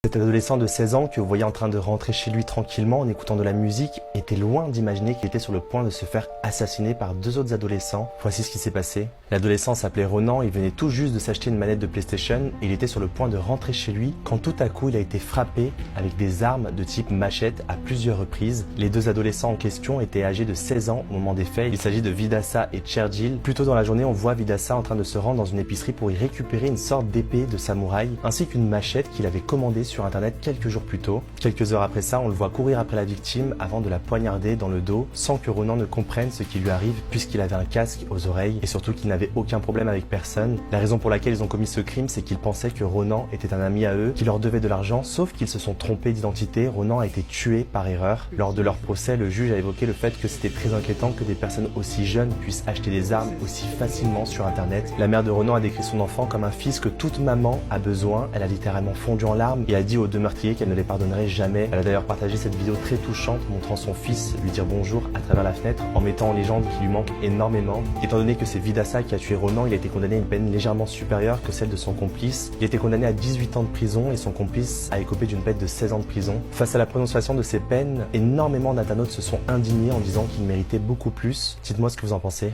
Cet adolescent de 16 ans que vous voyez en train de rentrer chez lui tranquillement en écoutant de la musique était loin d'imaginer qu'il était sur le point de se faire assassiner par deux autres adolescents. Voici ce qui s'est passé. L'adolescent s'appelait Ronan, il venait tout juste de s'acheter une manette de PlayStation et il était sur le point de rentrer chez lui quand tout à coup il a été frappé avec des armes de type machette à plusieurs reprises. Les deux adolescents en question étaient âgés de 16 ans au moment des faits. Il s'agit de Vidassa et Cherdil. Plus tôt dans la journée, on voit Vidassa en train de se rendre dans une épicerie pour y récupérer une sorte d'épée de samouraï ainsi qu'une machette qu'il avait commandée sur internet quelques jours plus tôt. Quelques heures après ça, on le voit courir après la victime avant de la poignarder dans le dos sans que Ronan ne comprenne ce qui lui arrive puisqu'il avait un casque aux oreilles et surtout qu'il n'avait aucun problème avec personne. La raison pour laquelle ils ont commis ce crime, c'est qu'ils pensaient que Ronan était un ami à eux, qui leur devait de l'argent, sauf qu'ils se sont trompés d'identité. Ronan a été tué par erreur. Lors de leur procès, le juge a évoqué le fait que c'était très inquiétant que des personnes aussi jeunes puissent acheter des armes aussi facilement sur internet. La mère de Ronan a décrit son enfant comme un fils que toute maman a besoin. Elle a littéralement fondu en larmes et a dit aux deux meurtriers qu'elle ne les pardonnerait jamais. Elle a d'ailleurs partagé cette vidéo très touchante montrant son fils lui dire bonjour à travers la fenêtre en mettant en légende qu'il lui manque énormément. Étant donné que c'est Vidassa qui a tué Ronan, il a été condamné à une peine légèrement supérieure que celle de son complice. Il a été condamné à 18 ans de prison et son complice a écopé d'une peine de 16 ans de prison. Face à la prononciation de ces peines, énormément d'internautes se sont indignés en disant qu'il méritait beaucoup plus. Dites-moi ce que vous en pensez.